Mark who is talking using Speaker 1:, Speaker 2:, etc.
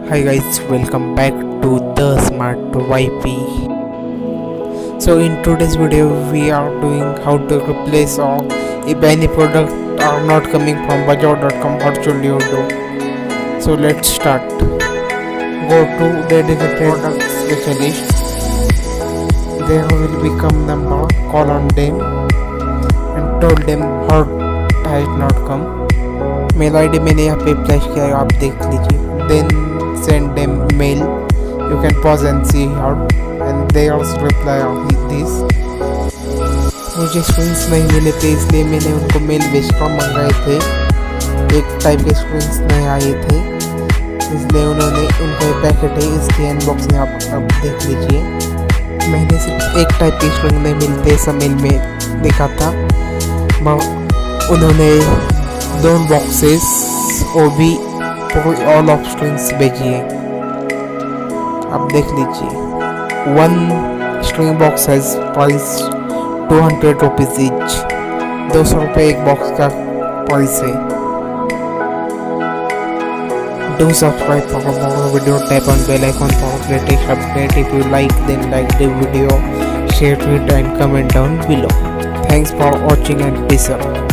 Speaker 1: Hi guys, welcome back to the smart YP. So in today's video we are doing how to replace or if any product are not coming from bajaj.com, what should you do? So let's start. Go to dedicated product specialist. There will become number, call on them and told them what has not come. Mail ID मैंने यहाँ पे flash किया है, आप देख लीजिए. Then send them mail. You can pause and see how, and they also reply on this. मुझे screens नहीं मिले थे इसलिए मैंने उनको मेल भेजकर मंगाए थे. एक टाइप के स्क्रीन्स नहीं आए थे इसलिए उन्होंने उनका पैकेट है इसकी अनबॉक्सिंग आप अब देख लीजिए. मैंने सिर्फ एक टाइप के स्क्रीन नहीं मिलते ऐसा मेल में देखा था. उन्होंने दोनों बॉक्सेस और भी ऑल ऑफ स्ट्रिंग्स भेजी है, आप देख लीजिए. One string box has price 200 rupees each. 200 रुपये एक बॉक्स का प्राइस है. Do subscribe for more video. Tap on bell icon for latest update. If you like, then like the video, share it and comment down below. Thanks for watching and peace out.